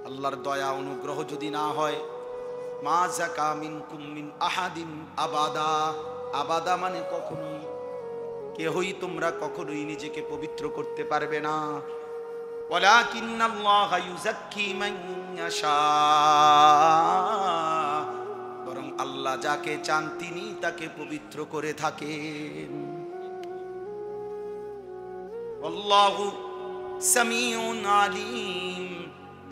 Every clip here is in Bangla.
আল্লাহর দয়া অনুগ্রহ যদি না হয়, মা যাকা মিনকুম মিন আহাদিন আবাদা, আবাদা মানে কখনোই, কেহই তোমরা কখনোই নিজেকে পবিত্র করতে পারবে না। ওয়ালাকিন্নাল্লাহা ইউযাক্কি মান ইয়াশা, বরং আল্লাহ যাকে চান তিনি তাকে পবিত্র করে থাকেন। আল্লাহু সামিউন আলিম,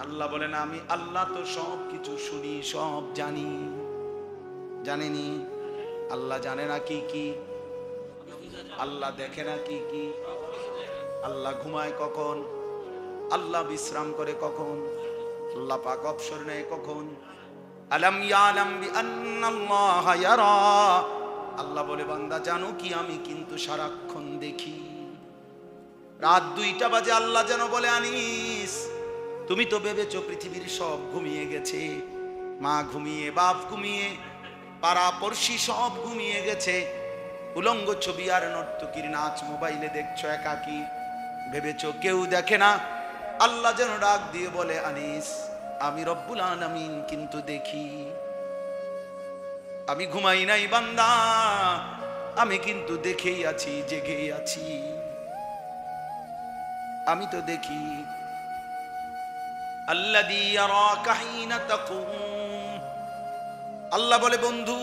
আল্লাহ বলেন আমি আল্লাহ তো সব কিছু শুনি, সব জানি। জানেনি? আল্লাহ জানে না কি কি, আল্লাহ দেখে না কি কি, আল্লাহ ঘুমায় কখন, আল্লাহ বিশ্রাম করে কখন, আল্লাহ পাক অবসর নেয় কখন। আলাম ইয়ালাম বিআন্নাল্লাহা ইয়ারা, আল্লাহ বলে বান্দা জানো কি আমি কিন্তু সারাক্ষণ দেখি। রাত 2টা বাজে আল্লাহ যেন বলে আনিস তুমি তো ভেবেছো পৃথিবীর সব ঘুমিয়ে গেছে, মা ঘুমিয়ে, বাপ ঘুমিয়ে, পাড়া পড়শি সব ঘুমিয়ে গেছে, উলঙ্গ ছবি আর নর্তকীর নাচ মোবাইলে দেখছো একাকি, ভেবেছো কেউ দেখে না। আল্লাহ যেন ডাক দিয়ে বলে আনিস আমি রব্বুল আলামিন কিন্তু দেখি, আমি ঘুমাই নাই বান্দা, আমি কিন্তু দেখেই আছি, জেগেই আছি, আমি তো দেখি। আল্লাযী ইয়ারাকা হিনা তাকুম, আল্লাহ বলে বন্ধু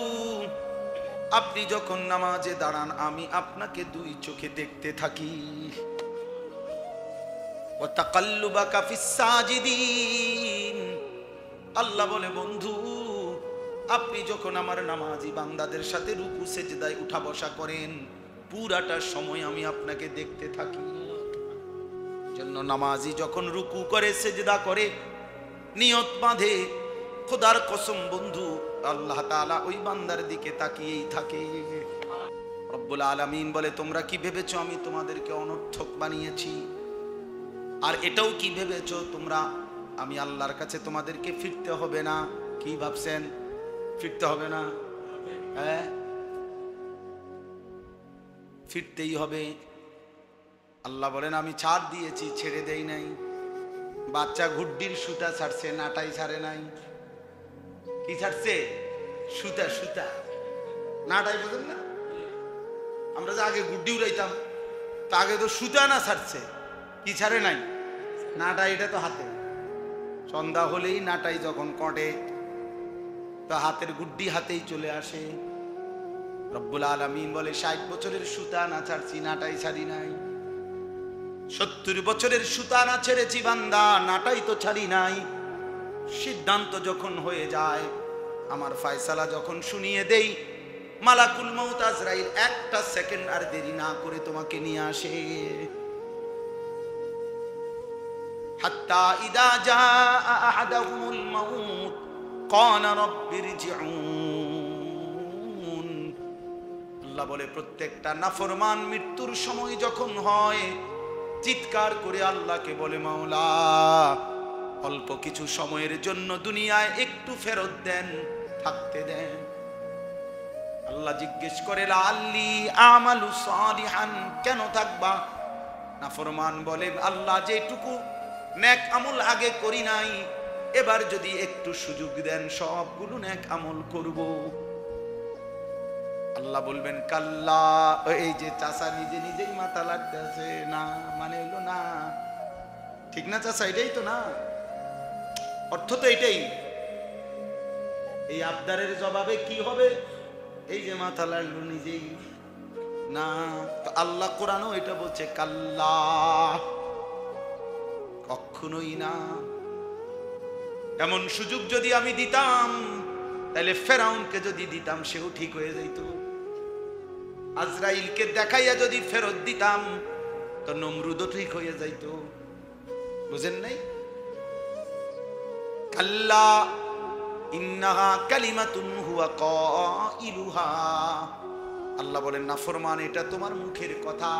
আপনি যখন নামাজে দাঁড়ান আমি আপনাকে 2 চোখে দেখতে থাকি। ওয়া তাকাল্লুবাকা ফিস সাজিদিন, আল্লাহ বলে বন্ধু আপনি যখন আমার নামাজি বান্দাদের সাথে রুকু সেজদায় উঠা বসা করেন পুরাটা সময় আমি আপনাকে দেখতে থাকি। জন্য নামাজি যখন রুকু করে সেজদা করে নিয়ত বাঁধে, খোদার কসম বন্ধু আল্লাহ তাআলা ওই বান্দার দিকে তাকিয়েই থাকে। রব্বুল আলামিন বলে তোমরা কি ভেবেছো আমি তোমাদেরকে অনর্থক বানিয়েছি? আর এটাও কি ভেবেছো তোমরা আমি আল্লাহর কাছে তোমাদেরকে ফিরতে হবে না? কি ভাবছেন ফিরতে হবে না? হ্যাঁ, ফিরতেই হবে। আল্লাহ বলেন আমি ছাড় দিয়েছি, ছেড়ে দেই নাই। বাচ্চা ঘুড্ডির সুতা ছাড়ছে, নাটাই ছাড়ে নাই। কি ছাড়ছে? সুতা, সুতা, নাটাই বোঝেন না? আমরা যে আগে গুড্ডি উড়াইতাম তা আগে তো সুতা না ছাড়ছে, কি ছাড়ে নাই? নাটাই। এটা তো হাতে, সন্ধ্যা হলেই নাটাই যখন কটে তো হাতের গুড্ডি হাতেই চলে আসে। রব্বুল আলামিন বলে 60 বছরের সুতা না ছাড়ছি, নাটাই ছাড়ি নাই। 70 বছরের সুতা না ছেড়েছি বান্দা, নাটাই তো ছাড়ি নাই। সিদ্ধান্ত যখন হয়ে যায়, আমার ফয়সালা যখন শুনিয়ে দেই, মালাকুল মউত আজরাইল 1টা সেকেন্ড আর দেরি না করে তোমাকে নিয়ে আসে। হাত্তা ইদা জাআ আহাদাহুমুল মাউত ক্বালা রাব্বিরজিউন, আল্লাহ বলে প্রত্যেকটা নাফরমান মৃত্যুর সময় যখন হয় চিৎকার করে আল্লাহকে বলে মাওলা অল্প কিছু সময়ের জন্য দুনিয়ায় একটু ফেরত দেন, থাকতে দেন। আল্লাহ জিজ্ঞেস করে লাআল্লি আমালু সালিহান, কেন থাকবা? নাফরমান বলে আল্লাহ যেটুকু নেক আমল আগে করি নাই, এবার যদি একটু সুযোগ দেন সবগুলো নেক আমল করব। আল্লাহ বলবেন কাল্লা, এই যে চাচা নিজে নিজেই মাথা লাগতেছে না, মানে হলো না, ঠিক না চাচা? এটাই তো না, অর্থ তো এটাই। এই আবদারের জবাবে কি হবে? এই যে মাথা লাগলো নিজেই না। আল্লাহ কোরআনও এটা বলছে কাল্লা, কখনোই না। এমন সুযোগ যদি আমি দিতাম তাহলে ফেরাউনকে যদি দিতাম সেও ঠিক হয়ে যাইত। আজরাইলকে দেখাইয়া যদি ফেরত দিতাম তো নমরুদও ঠিক হয়ে যাইত। বুঝেন নাই? কাল্লা ইন্নাহা কালিমাতুন হুয়া কাইলুহা, আল্লাহ বলেন নাফরমান এটা তোমার মুখের কথা,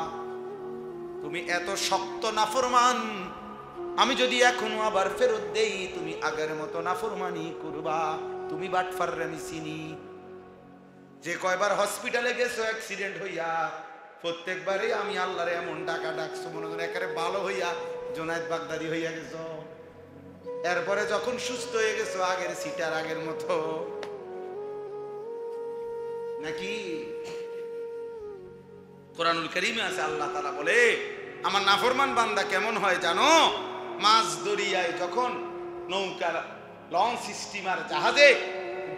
তুমি এত শক্ত নাফরমান, আমি যদি এখনো আবার ফেরত দেই তুমি আগের মতো নাফরমানি করবা। তুমি বাটফার আমি চিনি, যে কয়বার হসপিটালে গেছো অ্যাক্সিডেন্ট হইয়া, প্রত্যেকবারে আমি আল্লাহরে এমন ডাকা ডাকছো মনে করেন একেবারে ভালো হইয়া জোনায়েদ বাগদাদি হইয়া গেছো। এরপরে যখন সুস্থ হয়ে গেছো আগের সিটার আগের মতো নাকি? কোরআনুল কারীমে আছে আল্লাহ তাআলা বলে আমার নাফরমান বান্দা কেমন হয় জানো? মাছ দরিয়ায় যখন নৌকা, লঞ্চ, স্টিমার, জাহাজে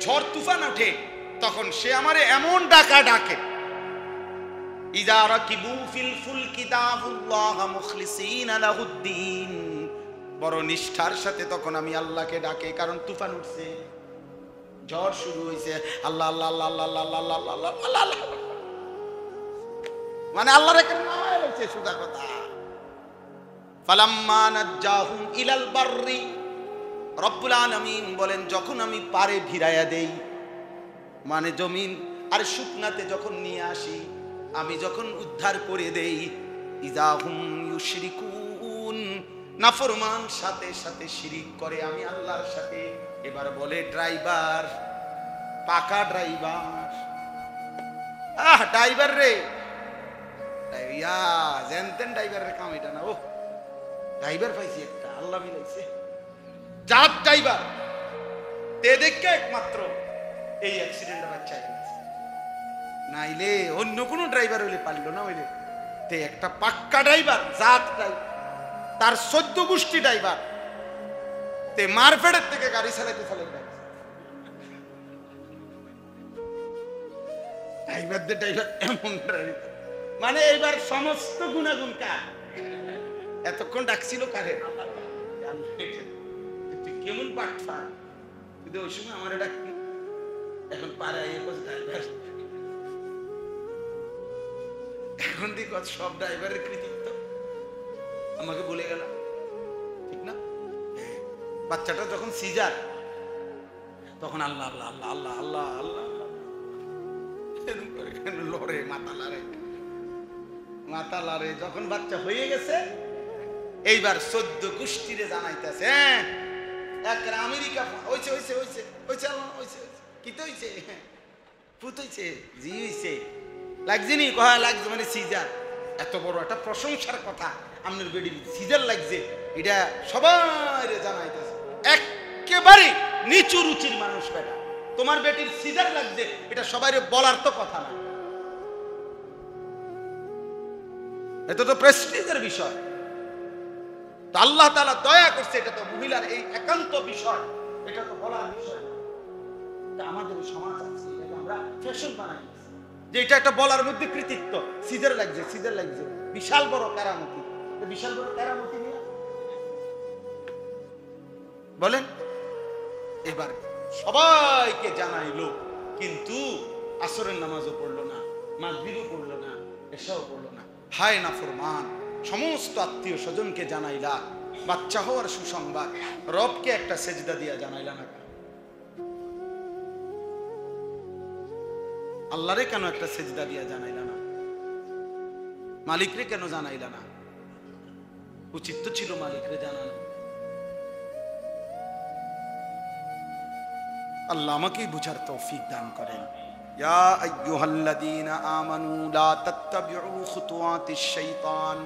ঝড় তুফান ওঠে তখন সে আমারে এমন ডাকা ডাকে, ইযা রাকিবু ফিল ফুলকি দাউল্লাহ মুখলিসিনা লাহুদ্দিন, বড় নিষ্ঠার সাথে তখন আমি আল্লাহকে ডাকে, কারণ তুফান উঠছে, ঝড় শুরু হয়েছে, আল্লাহ আল্লাহ আল্লাহ আল্লাহ আল্লাহ আল্লাহ আল্লাহ আল্লাহ আল্লাহ, মানে আল্লাহর একটা নাম হয়েছে সুদা কথা। ফালাম্মা নাজ্জাহুম ইলাল বাররি, রব্বুল আলামিন বলেন যখন আমি পারে ভিড়াইয়া দেই, মানে জমিন আর শুকনাতে যখন নিয়ে আসি, আমি যখন উদ্ধার করে দেই, ইজাহুম ইউশরিকুন, নাফরমান সাথে সাথে শিরিক করে আমি আল্লাহর সাথে। এবার বলে ড্রাইভার, পাকা ড্রাইভার, ড্রাইভার রে, ইয়া জানতেন ড্রাইভারের কাম এটা না, ও ড্রাইভার পাইছি একটা, আল্লাহ মিলাইছে জাত ড্রাইভার, তে দেখে একমাত্র এই অ্যাক্সিডেন্টটা বাচ্চা গেছে, নাইলে অন্য কোনো ড্রাইভার হইলে পারল না, হইলে তে একটা পাক্কা ড্রাইভার, জাত ড্রাইভার, তার 14 গোষ্ঠী ড্রাইভার, তে মারফেডের থেকে গাড়ি চালাইতে চালাইতে ড্রাইভারদের ড্রাইভার এমন ড্রাইভার, মানে এইবার সমস্ত গুণাগুণ কার? এতক্ষণ ডাকছিল কারে? তুই কেমন পাঠা, তুই ওই সময় আমার ডাকবি, এখন পাড়ায় ড্রাইভার, এখন দিক সব ড্রাইভারের কৃতিত্ব আমাকে বলে গেল, ঠিক না? বাচ্চাটা যখন সিজার তখন আল্লাহ আল্লাহ আল্লাহ আল্লাহ আল্লাহ আল্লাহ লড়ে, মাথা লারে, যখন বাচ্চা হয়ে গেছে এইবার 14 গোষ্ঠীরে জানাইতেছে, একটা আমেরিকা হইছে হইছে হইছে হইছে হইছে কি তো হইছে, পুত হইছে, জি হইছে, লাগছে নি, কয়া লাগছে, মানে সিজার, এত বড় একটা প্রশংসার কথা, আপনার বেডির সিজার লাগছে, এটা সবাই জানাইতেছে, একেবারে নিচু রুচির মানুষ বেটা, তোমার বেটির সিজার লাগছে, এটা সবাই বলার তো কথা না, এটা তো প্রেস্টিজের বিষয়। তো আল্লাহ তাআলা দয়া করছে, এটা তো মহিলার এই একান্ত বিষয়, এটা তো বলার বিষয়। আমাদের সমাজ আছে, এটা আমরা ফ্যাশন বানাই যে এটা একটা বলার মধ্যে কৃতিত্ব, সিজার লাগছে, সিজার লাগছে, বিশাল বড় কেরামতি, বিশাল বড় কেরামতি নিয়ে বলেন। এবার সবাইকে জানাইলো, কিন্তু আসরের নামাজও পড়লো না, মাগরিবও পড়লো না, এশাও পড়লো না। হায় নাফরমান, সমস্ত আত্মীয় স্বজনকে জানাইলা বাচ্চা হওয়ার সুসংবাদ, রবকে একটা সেজদা দিয়া জানাইলা না, আল্লাহরে কেন একটা সেজদা দিয়া জানাইলা না, মালিকরে কেন জানাইলা না? উচিত তো ছিল মালিকরে জানানো। আল্লাহ আমাকেই বুঝার তৌফিক দান করেন। ইয়া আইয়ুহাল্লাযীনা আমানু লা তাত্তাবিউ খুতুওয়াতিশ শাইতান,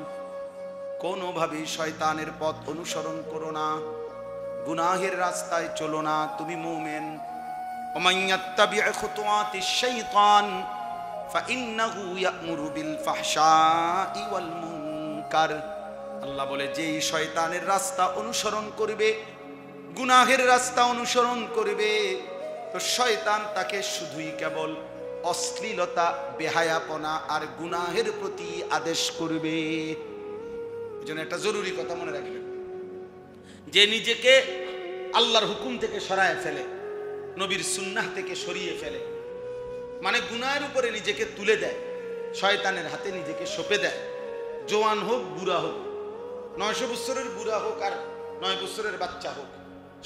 কোনোভাবেই শয়তানের পথ অনুসরণ করো না, গুনাহের রাস্তায় চলো না, তুমি মুমিন। ওমান ইয়াত্তাবি' খুতুওয়াতিশ শাইতান ফাইন্নাহু ইয়া'মুরু বিল ফাহশাই ওয়াল মুনকার, আল্লাহ বলে যেই শয়তানের রাস্তা অনুসরণ করবে, গুনাহের রাস্তা অনুসরণ করবে, তো শয়তান তাকে শুধুই কেবল অশ্লীলতা, বেহায়াপনা আর গুনাহের প্রতি আদেশ করবে। এজন্য একটা জরুরি কথা মনে রাখবেন, যে নিজেকে আল্লাহর হুকুম থেকে সরায় ফেলে, নবীর সুন্নাহ থেকে সরিয়ে ফেলে, মানে গুনাহের উপরে নিজেকে তুলে দেয়, শয়তানের হাতে নিজেকে সঁপে দেয়, জওয়ান হোক বুড়া হোক, 900 বছরের বুড়া হোক আর 9 বছরের বাচ্চা হোক,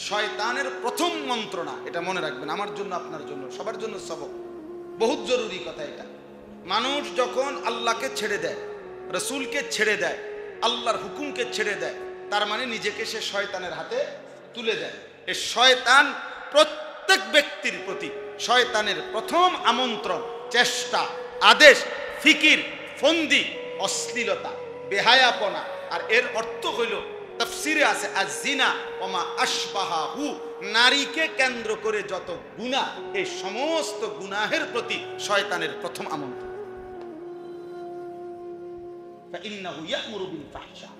শয়তানের প্রথম মন্ত্রণা, এটা মনে রাখবেন, আমার জন্য, আপনার জন্য, সবার জন্য সবক, বহুত জরুরি কথা এটা। মানুষ যখন আল্লাহকে ছেড়ে দেয়, রসুলকে ছেড়ে দেয়, আল্লাহর হুকুমকে ছেড়ে দেয়, তার মানে নিজেকে সে শয়তানের হাতে তুলে দেয়। এই শয়তান প্রত্যেক ব্যক্তির প্রতি, শয়তানের প্রথম আমন্ত্রণ, চেষ্টা, আদেশ, ফিকির, ফন্দি, অশ্লীলতা, বেহায়াপনা, আর এর অর্থ হইল তাফসিরে আছে আজ-জিনা ওয়া মা আশবাহাহু, নারীকে কেন্দ্র করে যত গুনাহ, এই সমস্ত গুনাহের প্রতি শয়তানের প্রথম আমন্ত্রণ। ফাইন্নাহু ইয়া'মুরু বিল ফাহশা,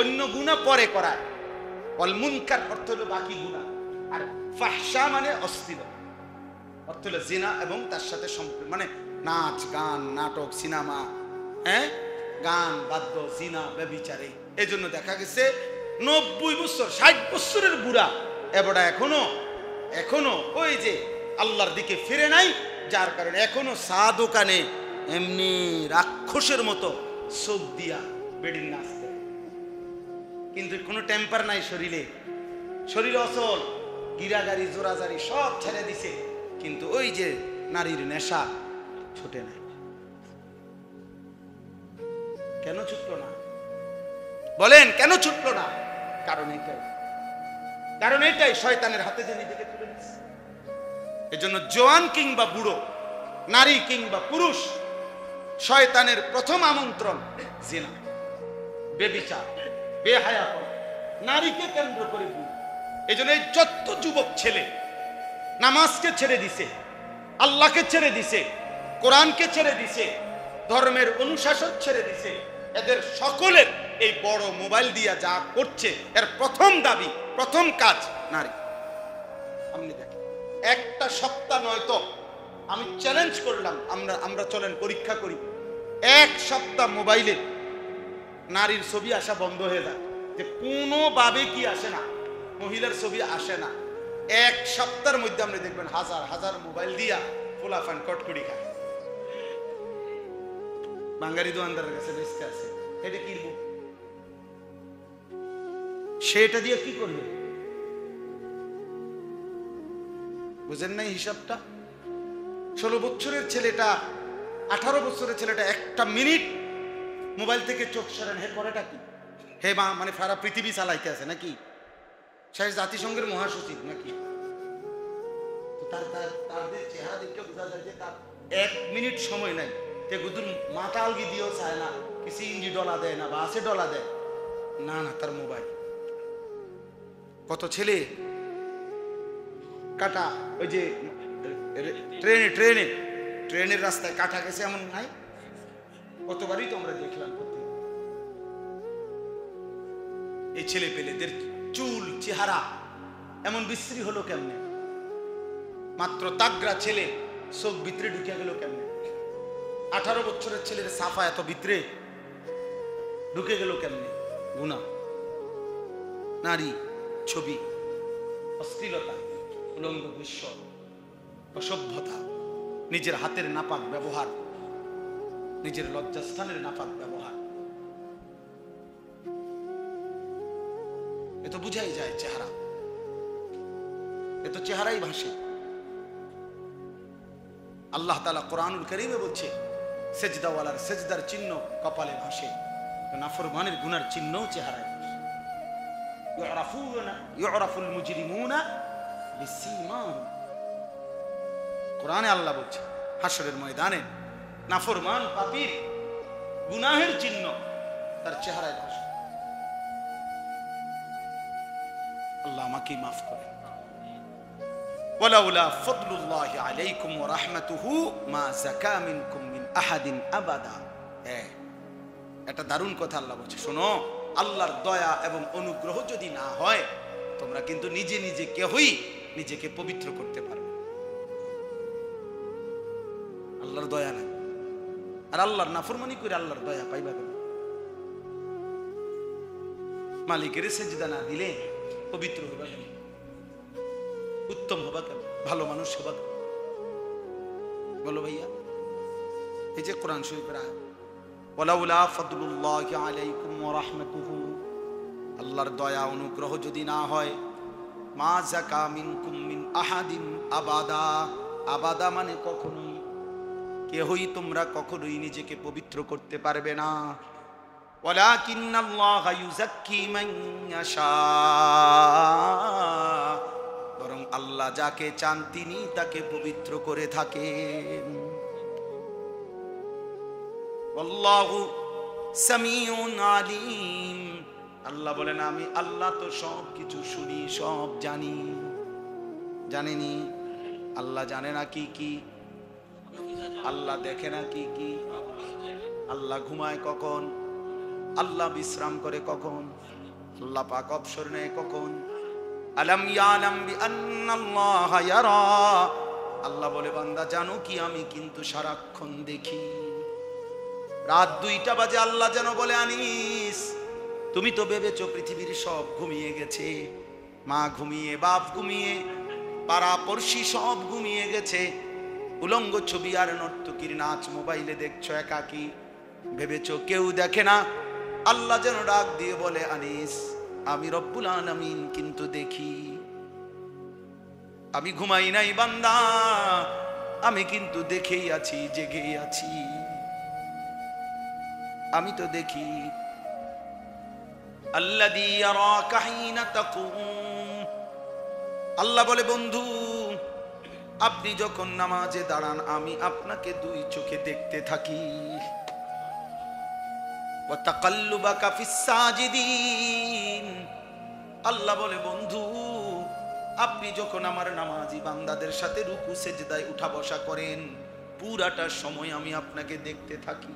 অন্য গুনাহ পরে করায়। ওয়াল মুনকার অর্থ হলো বাকি গুনাহ, আর ফাহশা মানে অশ্লীলতা, অর্থ হলো জিনা এবং তার সাথে সম্পর্ক, মানে নাচ গান নাটক সিনেমা, গান বাদ্য, জিনা ব্যভিচারে। এই জন্য দেখা গেছে 90 বছর 60 বছরের বুড়া এবারে এখনো ওই যে আল্লাহর দিকে ফিরে নাই, যার কারণে এখনো চা দোকানে এমনি রাক্ষসের মতো চোখ দিয়া বেডিং নাচতে, কিন্তু কোনো টেম্পার নাই শরীরে, শরীর অচল, গিরাগাড়ি জোরাজারি সব ছেড়ে দিছে, কিন্তু ওই যে নারীর নেশা ছুটে নাই। কেন ছুটলো না বলেন? কেন ছুটলো না? কারণ এটাই শয়তানের হাতে যে নিজেকে তুলে নিচ্ছে। এজন্য জওয়ান কিংবা বুড়ো, নারী কিংবা পুরুষ, শয়তানের প্রথম আমন্ত্রণ জিনা, বেবিচার, বেহায়াপনা, নারীকে কেন্দ্র করে ভুল। এজন্য এই যত যুবক ছেলে নামাজকে ছেড়ে দিছে, আল্লাহকে ছেড়ে দিছে, কোরআনকে ছেড়ে দিছে, ধর্মের অনুশাসন ছেড়ে দিছে, এদের সকলের এই বড় মোবাইল দিয়া যা করছে, এর প্রথম দাবি, প্রথম কাজ নারী। আপনি দেখেন, একটা সপ্তাহ নয় তো, আমি চ্যালেঞ্জ করলাম, আমরা চলেন পরীক্ষা করি, এক সপ্তাহ মোবাইলে নারীর ছবি আসা বন্ধ হয়ে যায়, যে কোনোভাবে কি আসে না, মহিলার ছবি আসে না। এক সপ্তাহের মধ্যে আপনি দেখবেন হাজার হাজার মোবাইল দিয়া ফুলাফান কটকুড়ি খায়, বাঙালি দোকানদারের কাছে বেচতে আছে। এটা কিনবো, সেটা দিয়ে কি করবে? বুঝেন নাই হিসাবটা? 16 বছরের ছেলেটা, 18 বছরের ছেলেটা একটা মিনিট মোবাইল থেকে চোখ সরান, হে করেটা কি? হে মানে সারা পৃথিবী চালাইতে আছে নাকি? শেষ জাতিসংঘের মহাসচিব নাকি? তাদের চেহারা দেখে বোঝা যায় যে তার 1 মিনিট সময় নাই, তে গুদুর মাথা আলগি দিয়েও চায় না, কিছু ইঞ্জি ডলা দেয় না, বাসে ডলা দেয় না, তার মোবাইল। কত ছেলে কাটা, ওই যে ট্রেনের রাস্তায় কাটা গেছে, এমন নাই? কতবারই তো আমরা দেখলাম। এই ছেলে পেলেদের চুল চেহারা এমন বিশ্রী হলো কেমনে? মাত্র তাগড়া ছেলে চোখ ভিতরে ঢুকে গেল কেমনে? 18 বছরের ছেলের সাফা এত ভিতরে ঢুকে গেল কেমনে? গুনাহ, নারী ছবি, অশ্লীলতা, উলঙ্গ দৃশ্য, অসভ্যতা, নিজের হাতের নাপাক ব্যবহার, নিজের লজ্জাস্থানের নাপাক ব্যবহার, এ তো বুঝাই যায় চেহারা, এ তো চেহারাই ভাসে। আল্লাহ তাআলা কোরআনুল কারীমে বলছে, সেজদাওয়ালার সেজদার চিহ্ন কপালে ভাসে, নাফরমানের গুনার চিহ্নও চেহারায় ভাসে। ইউরাফুল মুজরিমুনা বিসীমাহুম, কোরআনে আল্লাহ বলছে হাশরের ময়দানে নাফরমান পাপীর গুনাহের চিহ্ন তার চেহারায় ভাসে। আল্লাহ আমাকে মাফ করে। ওয়ালাউলা ফাদলুল্লাহি আলাইকুম ওয়া রাহমাতুহু মা যাকা মিনকুম মিন আহাদিন আবাদা। এটা দারুণ কথা আল্লাহ বলছে, শোনো, আল্লাহর দয়া এবং অনুগ্রহ যদি না হয়, তোমরা কিন্তু নিজে নিজে কেউই নিজেকে পবিত্র করতে পারবে। আল্লাহর দয়া নাই, আর আল্লাহর নাফরমানি করে আল্লাহর দয়া পাইবা কেন? মালিকের সেজদা না দিলে পবিত্র হবা কেন? উত্তম হবা কেন? ভালো মানুষ হবা কেন? বলো ভাইয়া। এই যে কোরআন শরীফের আয়াত, ওয়ালাউলা ফাদলুল্লাহি আলাইকুম ওয়া রাহমাতুহু, আল্লাহর দয়া অনুগ্রহ যদি না হয়, মা যাকা মিনকুম মিন আহাদিন আবাদা, আবাদা মানে কখনোই, কেহই তোমরা কখনোই নিজেকে পবিত্র করতে পারবে না। ওয়ালাকিন্নাল্লাহা ইউযাক্কি মান ইয়াশা, বরং আল্লাহ যাকে চান তিনি তাকে পবিত্র করে থাকেন। আল্লাহু সামিউন আলিম, আল্লাহ বলেন আমি আল্লাহ তো সব কিছু শুনি, সব জানি। জানেনি? আল্লাহ জানে না কি কি, আল্লাহ দেখে না কি কি, আল্লাহ ঘুমায় কখন, আল্লাহ বিশ্রাম করে কখন, আল্লাহ পাক অবসর নেয় কখন। আলাম ইয়ালাম বিআন্নাল্লাহা ইয়ারা, আল্লাহ বলে বান্দা জানো কি আমি কিন্তু সারাক্ষণ দেখি। রাত 2টা বাজে আল্লাহ যেন বলে আনিস তুমি তো ভেবেছো পৃথিবীর সব ঘুমিয়ে গেছে, মা ঘুমিয়ে, বাপ ঘুমিয়ে, পাড়া পড়শি সব ঘুমিয়ে গেছে, উলঙ্গ ছবি আর নর্তকীর নাচ মোবাইলে দেখছো একাকি, ভেবেছো কেউ দেখে না। আল্লাহ যেন ডাক দিয়ে বলে আনিস আমি রব্বুল আলামিন কিন্তু দেখি। আমি ঘুমাই নাই বান্দা, আমি কিন্তু দেখেই আছি, জেগেই আছি, আমি তো দেখি। আল্লাযী ইয়ারাকা হিনা তাকুম, আল্লাহ বলে বন্ধু আপনি যখন নামাজে দাঁড়ান আমি আপনাকে 2 চোখে দেখতে থাকি। ওয়া তাকাল্লুবাকা ফিস সাজিদিন, আল্লাহ বলে বন্ধু আপনি যখন আমার নামাজি বান্দাদের সাথে রুকু সেজদায় উঠা বসা করেন পুরাটা সময় আমি আপনাকে দেখতে থাকি।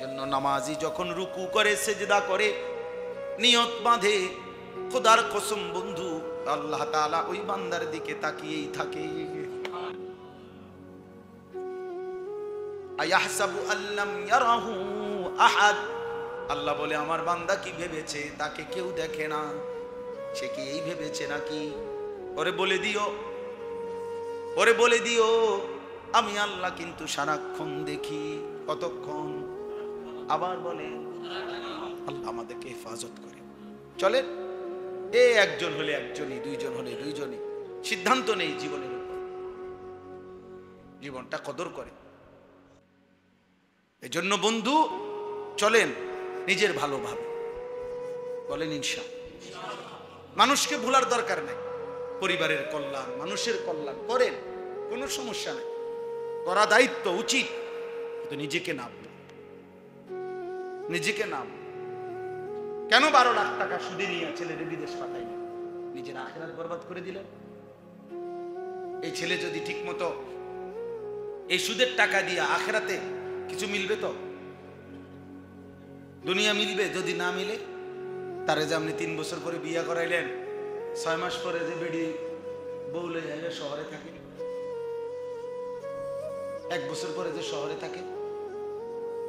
জন্য নামাজি যখন রুকু করে সেজদা করে নিয়ত বাঁধে, খোদার কসম বন্ধু আল্লাহ তাআলা ওই বান্দার দিকে তাকিয়েই থাকে। আয়াহসাবু আল্লাম ইয়ারাহু আহাদ, আল্লাহ বলে আমার বান্দা কি ভেবেছে তাকে কেউ দেখে না, সে কি এই ভেবেছে নাকি? ওরে বলে দিও, ওরে বলে দিও আমি আল্লাহ কিন্তু সারাক্ষণ দেখি। কতক্ষণ? আবার বলে আল্লাহ আমাদেরকে হেফাজত করে। চলে এ একজন হলে একজনই, 2 জন হলে 2 জনই, সিদ্ধান্ত নেই জীবনের উপর, জীবনটা কদর করে। এজন্য বন্ধু চলেন নিজের ভালোভাবে, বলেন ইনশাআল্লাহ। মানুষকে ভুলার দরকার নাই, পরিবারের কল্যাণ, মানুষের কল্যাণ করেন, কোনো সমস্যা নেই, করা দায়িত্ব উচিত, কিন্তু নিজেকে নাম, নিজেকে নাম। কেন 12 লাখ টাকা সুদে নিয়ে ছেলের বিদেশ পাঠাইলেন? নিজের আখিরাত বরবাদ করে দিলেন। এই ছেলে যদি ঠিক মতো এই সুদের টাকা দিয়ে আখিরাতে কিছু মিলবে তো? দুনিয়া মিলবে? যদি না মিলে তারে যে আপনি 3 বছর পরে বিয়ে করাইলেন, 6 মাস পরে যে বেডি বউ লয়ে যাবে শহরে থাকে, 1 বছর পরে যে শহরে থাকে,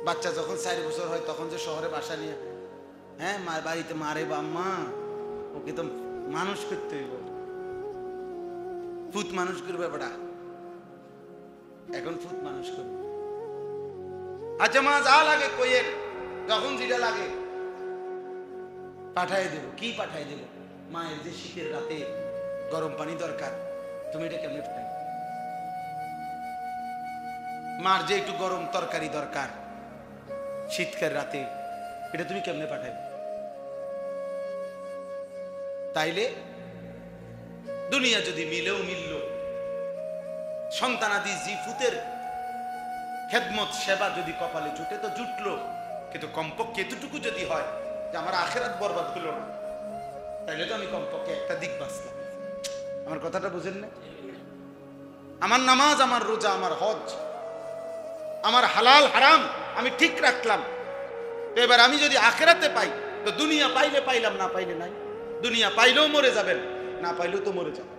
বাচ্চা যখন 4 বছর হয় তখন যে শহরে বাসা নিয়ে, হ্যাঁ মার বাড়িতে মারে বাম্মা, ওকে তো মানুষ করতে হইব, ফুত মানুষ করবে বেটা, এখন ফুত মানুষ করবে। আচ্ছা মা যা লাগে কইয়ের, যখন যেটা লাগে পাঠাই দেব। কি পাঠাই দেব? মায়ের যে শীতের রাতে গরম পানি দরকার, তুমি এটা কেমনে পাঠাই? মার যে একটু গরম তরকারি দরকার শীতকাল রাতে, এটা তুমি কেমনে পাঠাইবে? তাইলে দুনিয়া যদি মিলেও মিলল, সন্তানাদি জিফুতের খেদমত সেবা যদি কপালে জুটে তো জুটলো, কিন্তু কমপক্ষে এতটুকু যদি হয় যে আমার আখিরাত বরবাদ হলো না, তাইলে তো আমি কমপক্ষে একটা দিক বাঁচলাম। আমার কথাটা বুঝেন না? আমার নামাজ, আমার রোজা, আমার হজ, আমার হালাল হারাম আমি ঠিক রাখলাম, তো এবার আমি যদি আখিরাতে পাই তো দুনিয়া পাইলে পাইলাম, না পাইলে নাই। দুনিয়া পাইলেও মরে যাবেন, না পাইলেও তো মরে যাবেন।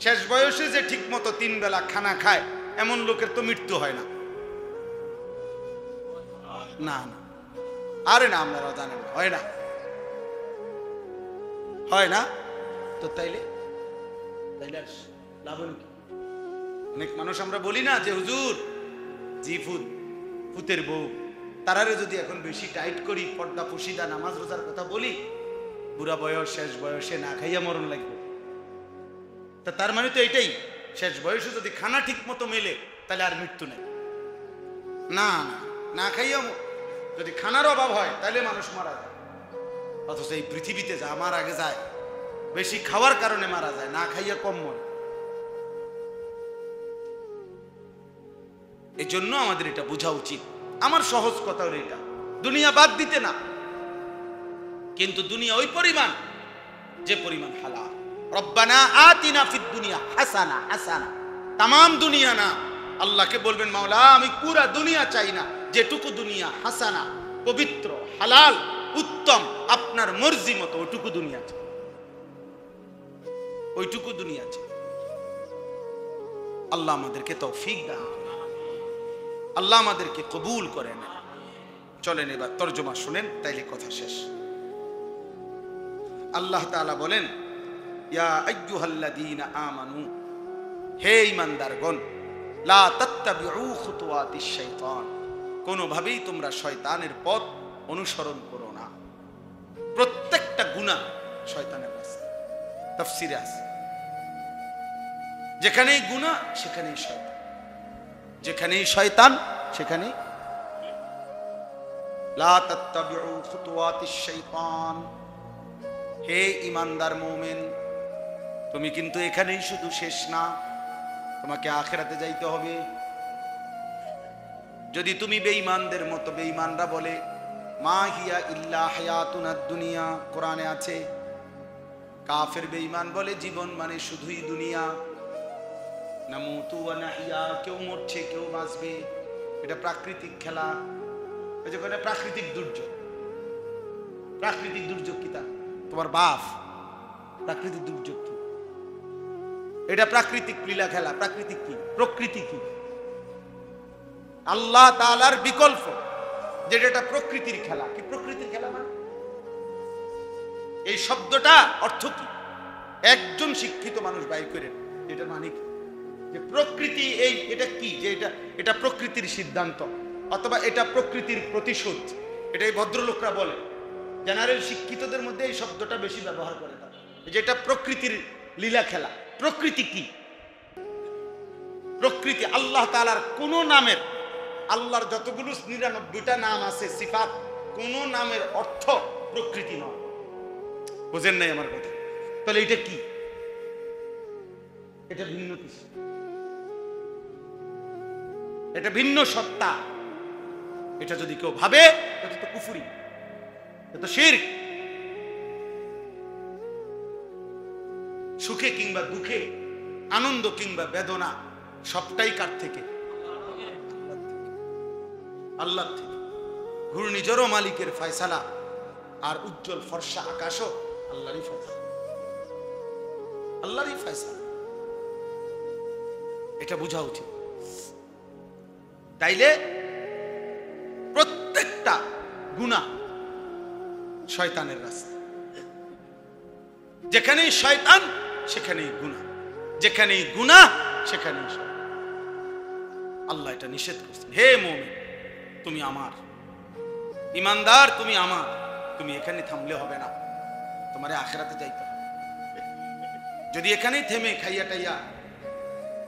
শেষ বয়সে যে ঠিক মতো 3 বেলা খানা খায় এমন লোকের তো মৃত্যু হয় না। না না, আরে না, আপনারা জানেন হয় না, হয় না তো তাইলে তাইলে লাভ হলো কি? অনেক মানুষ আমরা বলি না যে হুজুর জি ফুতের বউ, তারারে যদি এখন বেশি টাইট করি, পর্দা পুশিদা নামাজ রোজার কথা বলি, বুড়া বয়স শেষ বয়সে না খাইয়া মরণ লাগবে। তা তার মানে তো এটাই, শেষ বয়সে যদি খানা ঠিক মতো মেলে তাহলে আর মৃত্যু নেই। না না, না খাইয়া যদি খানার অভাব হয় তাহলে মানুষ মারা যায়। অথচ এই পৃথিবীতে যা আমার আগে যায়, বেশি খাওয়ার কারণে মারা যায়, না খাইয়া কম মরে। এই জন্য আমাদের এটা বোঝা উচিত। আমার সহজ কথা হলো এটা, দুনিয়া বাদ দিতে না, কিন্তু দুনিয়া ওই পরিমাণ যে পরিমাণ হালাল। রব্বানা আতিনা ফিদ দুনিয়া হাসানা, হাসানা তাম দুনিয়া না। আল্লাহকে বলবেন মাওলা আমি পুরা দুনিয়া চাই না, যেটুকু দুনিয়া হাসানা পবিত্র হালাল উত্তম আপনার মর্জি মতো ওইটুকু দুনিয়া চাই, ওইটুকু দুনিয়া চাই। আল্লাহ আমাদেরকে তৌফিক দান করেন, আল্লাহ আমাদেরকে কবুল করেন। চলেন এবার তরজমা শুনেন, তাইলে কথা শেষ। আল্লাহ তাআলা বলেন ইয়া আইয়ুহাল্লাযীনা আমানু, হে ঈমানদারগণ, লা তাত্তাবিউ খুতুওয়াতিশ শাইতান, কোনোভাবেই তোমরা শয়তানের পথ অনুসরণ করো না। প্রত্যেকটা গুনাহ শয়তানের রাস্তা, তাফসীরে আছে যেখানেই গুনাহ সেখানেই শয়তান, যেখানেই শয়তান সেখানেই। লা তাত্তাবিউ খুতুওয়াতিশ শাইতান, হে ঈমানদার মুমিন, তুমি কিন্তু এখানেই শুধু শেষ না, তোমাকে আখিরাতে যাইতে হবে। যদি তুমি বেঈমানদের মতো, বেঈমানরা বলে মা হিয়া ইল্লা হায়াতুনাদ দুনিয়া, কোরআনে আছে। কাফের বেঈমান বলে জীবন মানে শুধুই দুনিয়া, নামুতু ওয়া নাহইয়া, কেউ মরছে কেউ বাঁচবে, এটা প্রাকৃতিক খেলা। ওই যে কোনো প্রাকৃতিক দুর্যোগ, প্রাকৃতিক দুর্যোগ কি তা তোমার বাপ, প্রাকৃতিক দুর্যোগ কি? এটা প্রাকৃতিক লীলা খেলা। প্রাকৃতিক কি? প্রকৃতি কি? আল্লাহ তাআলার বিকল্প, যেটা এটা প্রকৃতির খেলা। কি প্রকৃতির খেলা মানে? এই শব্দটা অর্থ কি? একজন শিক্ষিত মানুষ বাইর করেন এটা মানে কি? যে প্রকৃতি এই এটা কি? যে এটা প্রকৃতির সিদ্ধান্ত অথবা এটা প্রকৃতির প্রতিশোধ, এটা এই ভদ্রলোকরা বলে। জেনারেল শিক্ষিতদের মধ্যে এই শব্দটা বেশি ব্যবহার করে তারা, যেটা প্রকৃতির লীলা খেলা। প্রকৃতি কি? প্রকৃতি আল্লাহ তাআলার কোন নামের, আল্লাহর যতগুলো 99টা নাম আছে সিফাত, কোন নামের অর্থ প্রকৃতি নয়। বুঝেন নাই আমার কথা? তাহলে এটা কি? এটা ভিন্ন কিছু, এটা ভিন্ন সত্তা। এটা যদি কেউ ভাবে এটা তো কুফরি, এটা তো শিরক। সুখে কিংবা দুঃখে, আনন্দ কিংবা বেদনা, সবটাই কার থেকে? আল্লাহ থেকে। ঘূর্ণিঝড়ও মালিকের ফয়সালা, আর উজ্জ্বল ফর্সা আকাশও আল্লাহরই ফয়সালা, আল্লাহরই ফয়সালা। এটা বোঝা উচিত। তাইলে প্রত্যেকটা গুনাহ শয়তানের রাস্তা। যেখানেই শয়তান সেখানেই গুনাহ, যেখানেই গুনাহ সেখানেই শয়তান। আল্লাহ এটা নিষেধ করছেন। হে মুমিন, তুমি আমার, ঈমানদার তুমি আমার, তুমি এখানে থামলে হবে না, তোমারে আখিরাতে যাইতে হবে। যদি এখানেই থেমে খাইয়া টাইয়া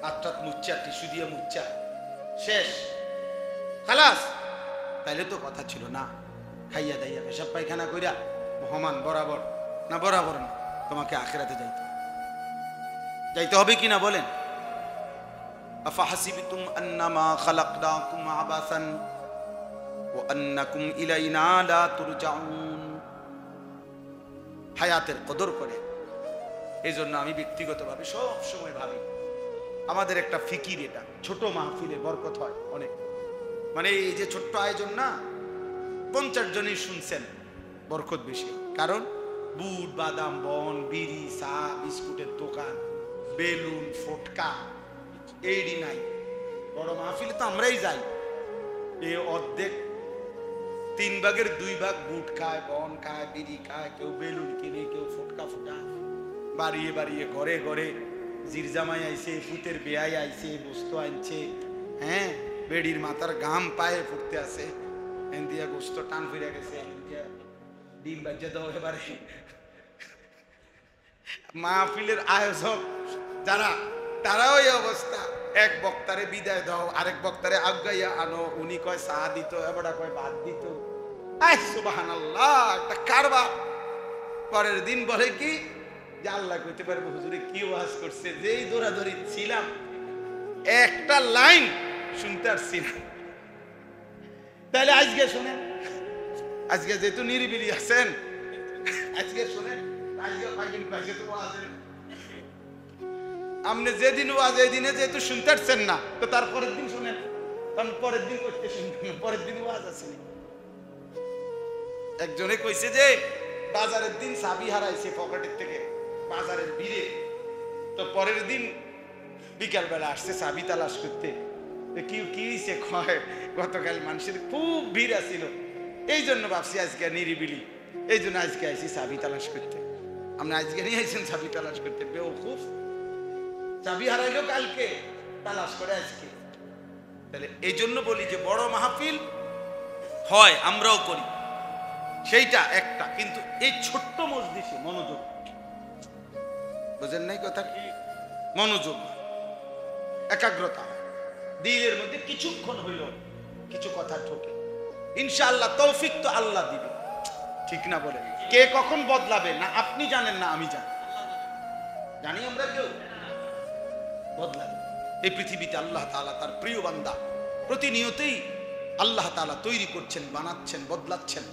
আত্মাত মুচ্চা, টিস্যু দিয়ে মুচ্চা শেষ খালাস, তাইলে তো কথা ছিল না। খাইয়া দাইয়া পেশাব পায়খানা কইরা মহমান বরাবর না, বরাবর না, তোমাকে আখিরাতে যাইতে হবে কি না বলেন? আফাহাসিবতুম আন্নামা খালাকনাকুম আবাসান ওয়া আন্নাকুম ইলাইনা লা তুরজাউন। হায়াতের কদর করে। এই জন্য আমি ব্যক্তিগতভাবে সব সময় ভাবি, আমাদের একটা ফিকির, এটা ছোট মাহফিলে বরকত হয় অনেক। মানে এই যে ছোট্ট আয়োজন না, 50 জনই শুনছেন, বরকত বেশি। কারণ বুট বাদাম বন, বিড়ি, চা, বিস্কুটের দোকান, বেলুন, ফটকা এইডি নাই। বড় মাহফিলে তো আমরাই যাই, এ অর্ধেক 3 ভাগের 2 ভাগ বুট খায়, বন খায়, বিড়ি খায়, কেউ বেলুন কিনে, কেউ ফটকা ফুটা, বাড়িয়ে বাড়িয়ে ঘরে ঘরে জিরজামাই আইছে, ফুতের বেয়াই আইছে, বস্তু আনছে, হ্যাঁ, বেড়ির মাথার গাম পায়ে ফুটতে আছে, এন্দিয়া গোস্ত টান ফিরে গেছে, ডিম বাজ্যা দাও। এবারে মাহফিলের আয়োজক যারা, তারাও এই অবস্থা। এক বক্তারে বিদায় দাও, আরেক বক্তারে আগাইয়া আনো, উনি কয় চা দিত, এবারে কয় ভাত দিত। সুবহানাল্লাহ, একটা কারবার। পরের দিন বলে কি যে আল্লাহ কইতে পারবো হুজুরে কি ওয়াজ করছে, যেই দৌড়াদৌড়ি ছিলাম একটা লাইন শুনতে পারছি না। তাহলে আজকে শুনেন, আজকে যেহেতু নিরিবিলি আছেন, আজকে শুনেন, আজকে তো আপনি যেদিন ওয়াজ এই দিনে যেহেতু শুনতে পারছেন না, তো তারপরের দিন শুনেন, কারণ পরের দিন করতে শুনবেন, পরের দিন ওয়াজ আছে। একজনে কইছে যে বাজারের দিন চাবি হারাইছে পকেটের থেকে বাজারের ভিড়ে, তো পরের দিন বিকাল বেলা আসছে চাবি তালাশ করতে। কি কি হয়েছে? গতকাল মানুষের খুব ভিড় আছিল, এই জন্য ভাবছি আজকে নিরিবিলি, এই জন্য আজকে আইসি চাবি তালাশ করতে। আপনি আজকে নিয়ে আইছেন চাবি তালাশ করতে? বেওকুফ, চাবি হারাইলো কালকে, তালাশ করে আজকে। তাহলে এই জন্য বলি যে বড় মাহফিল হয়, আমরাও করি, সেইটা একটা, কিন্তু এই ছোট্ট মজলিসে মনোযোগ, বুঝেন নাই কথা? মনোযোগ, একাগ্রতা, দিলের মধ্যে কিছুক্ষণ হইল কিছু কথা ঠকে, ইনশাআল্লাহ তৌফিক তো আল্লাহ দিবে, ঠিক না? বলে কে কখন বদলাবে না আপনি জানেন না, আমি জানি, জানি আমরা কেউ বদলাবে। এই পৃথিবীতে আল্লাহ তাআলা তার প্রিয় বান্দা প্রতিনিয়তই আল্লাহ তাআলা তৈরি করছেন, বানাচ্ছেন, বদলাচ্ছেন।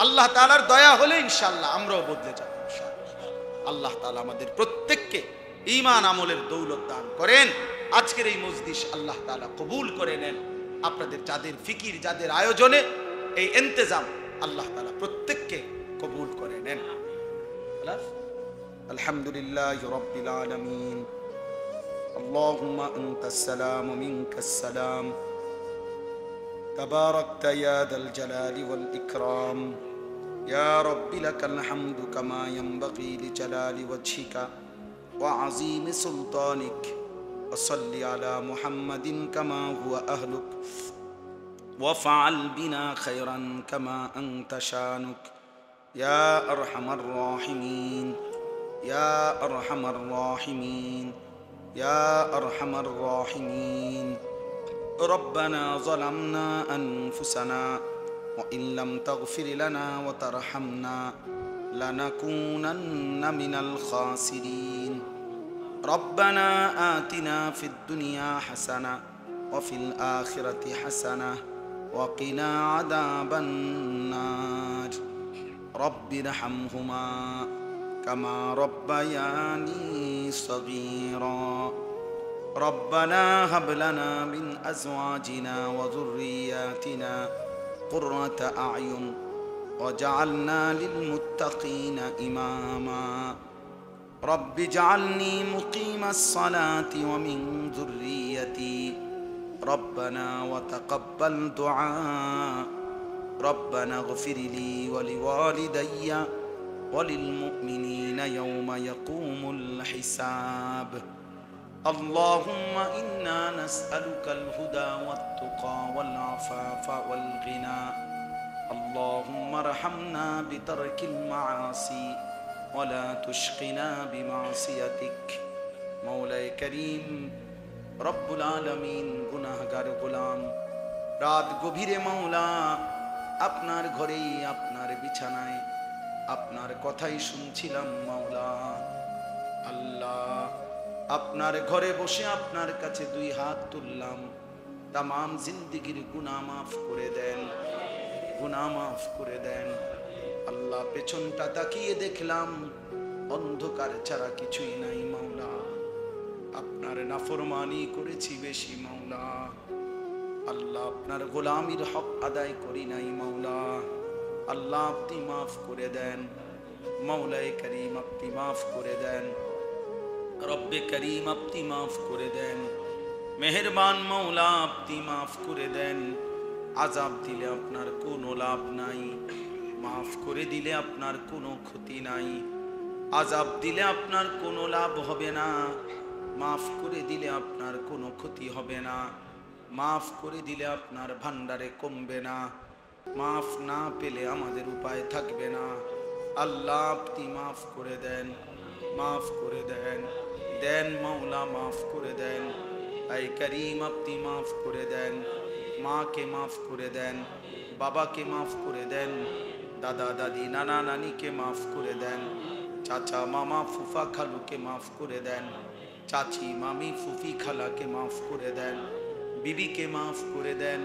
আল্লাহ তাআলার দয়া হলে ইনশাআল্লাহ আমরাও বদলে যাব। আল্লাহ তাআলা আমাদের প্রত্যেককে ঈমান আমলের দৌলত দান করেন। আজকের এই মজলিস আল্লাহ তাআলা কবুল করে নেন। আপনাদের যাদের ফিকির, যাদের আয়োজনে এই ইন্তজাম, আল্লাহ তাআলা প্রত্যেককে কবুল করে নেন। আলহামদুলিল্লাহি রাব্বিল আলামিন। اللهم أنت السلام ومنك السلام تباركت يا ذا الجلال والإكرام يا رب لك الحمد كما ينبغي لجلال وجهك وعظيم سلطانك وصل على محمد كما هو أهلك وفعل بنا خيرا كما أنت شانك يا أرحم الراحمين يا أرحم الراحمين يا أرحم الراحمين ربنا ظلمنا أنفسنا وإن لم تغفر لنا وترحمنا لنكونن من الخاسرين ربنا آتنا في الدنيا حسنة وفي الآخرة حسنة وقنا عذاب النار رب ارحمهما كما ربياني صغيرا ربنا هب لنا من أزواجنا وذرياتنا قرة أعين وجعلنا للمتقين إماما رب اجعلني مقيم الصلاة ومن ذريتي ربنا وتقبل دعاء ربنا اغفر لي ولوالدي وللمؤمنين يوم يقوم الحساب اللهم إنا نسألك الهدى والتقى والعفاف والغنى اللهم ارحمنا بترك المعاصي ولا تشقنا بمعصيتك مولاي كريم رب العالمين গুনাহগার গোলাম রাত গভীরে মাওলা আপনার ঘরেই আপনার বিছানায় আপনার কথাই শুনছিলাম মাওলা আল্লাহ আপনার ঘরে বসে আপনার কাছে দুই হাত তুললাম तमाम জিন্দেগীর গুনাহ মাফ করে দেন গুনাহ মাফ করে দেন আল্লাহ পেছনটা তাকিয়ে দেখলাম অন্ধকার ছাড়া কিছুই নাই মাওলা আপনার নাফরমানি করেছি বেশি মাওলা আল্লাহ আপনার গোলামির হক আদায় করি নাই মাওলা আল্লাহ আপনি মাফ করে দেন মাওলায়ে করিম আপনি মাফ করে দেন রব্বে করিম আপনি মাফ করে দেন মেহেরবান মাওলা আপনি মাফ করে দেন আযাব দিলে আপনার কোনো লাভ নাই মাফ করে দিলে আপনার কোনো ক্ষতি নাই আযাব দিলে আপনার কোনো লাভ হবে না মাফ করে দিলে আপনার কোনো ক্ষতি হবে না মাফ করে দিলে আপনার ভান্ডারে কমবে না মাফ না পেলে আমাদের উপায় থাকবে না আল্লাহ আপনি মাফ করে দেন দেন মাওলা মাফ করে দেন আই করিম আপনি মাফ করে দেন মাকে মাফ করে দেন বাবাকে মাফ করে দেন দাদা দাদি নানা নানিকে মাফ করে দেন চাচা মামা ফুফা খালুকে মাফ করে দেন চাচি মামি ফুফি খালাকে মাফ করে দেন বিবিকে মাফ করে দেন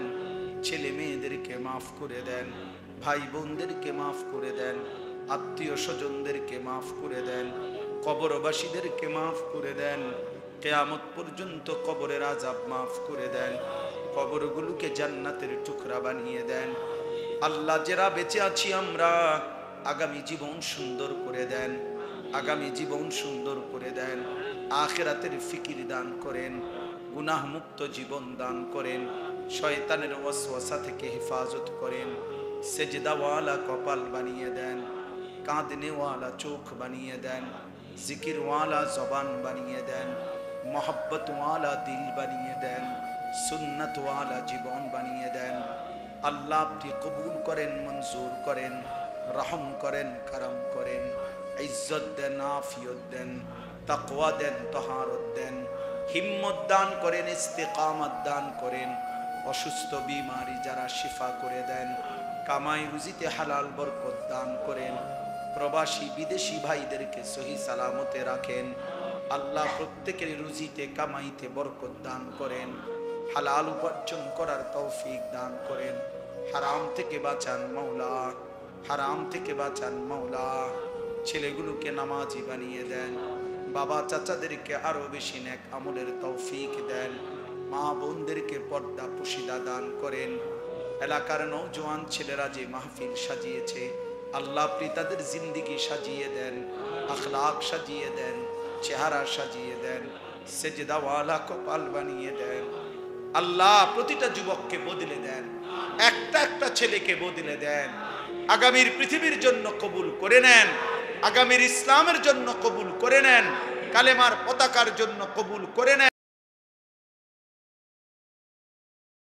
ছেলে মেয়েদেরকে মাফ করে দেন ভাই বোনদেরকে মাফ করে দেন আত্মীয় স্বজনদেরকে মাফ করে দেন, কবরবাসীদেরকে মাফ করে দেন, কিয়ামত পর্যন্ত কবরের আযাব মাফ করে দেন, কবরগুলোকে জান্নাতের টুকরা বানিয়ে দেন। আল্লাহ যারা বেঁচে আছি আমরা, আগামী জীবন সুন্দর করে দেন, আগামী জীবন সুন্দর করে দেন, আখিরাতের ফিকির দান করেন, গুনাহ মুক্ত জীবন দান করেন, শয়তানের ওয়াসওয়াসা থেকে হেফাজত করেন, সেজদাওয়ালা কপাল বানিয়ে দেন, কাঁদনেওয়ালা চোখ বানিয়ে দেন, জিকিরওয়ালা জবান বানিয়ে দেন, মোহাব্বতওয়ালা দিল বানিয়ে দেন, সুন্নতওয়ালা জীবন বানিয়ে দেন। আল্লাহ আপনি কবুল করেন, মঞ্জুর করেন, রহম করেন, করম করেন, ইজ্জত দেন, আফিয়ত দেন, তাকওয়া দেন, তহারত দেন, হিম্মত দান করেন, ইস্তেকামত দান করেন, অসুস্থ বিমারি যারা শিফা করে দেন, কামাই রুজিতে হালাল বরকত দান করেন, প্রবাসী বিদেশি ভাইদেরকে সহি সালামতে রাখেন। আল্লাহ প্রত্যেকের রুজিতে কামাইতে বরকত দান করেন, হালাল উপার্জন করার তৌফিক দান করেন, হারাম থেকে বাঁচান মাওলা, হারাম থেকে বাঁচান মাওলা। ছেলেগুলোকে নামাজি বানিয়ে দেন, বাবা চাচাদেরকে আরো বেশি নেক আমলের তৌফিক দেন, মা বোনদেরকে পর্দা পুশিদা দান করেন। এলাকার নওজোয়ান ছেলেরা যে মাহফিল সাজিয়েছে, আল্লাহ আপনি তাদের জিন্দিগি সাজিয়ে দেন, আখলাক সাজিয়ে দেন, চেহারা সাজিয়ে দেন, সেজদাওয়ালা কপাল বানিয়ে দেন। আল্লাহ প্রতিটা যুবককে বদলে দেন, একটা একটা ছেলেকে বদলে দেন। আগামীর পৃথিবীর জন্য কবুল করে নেন, আগামীর ইসলামের জন্য কবুল করে নেন, কালেমার পতাকার জন্য কবুল করে নেন।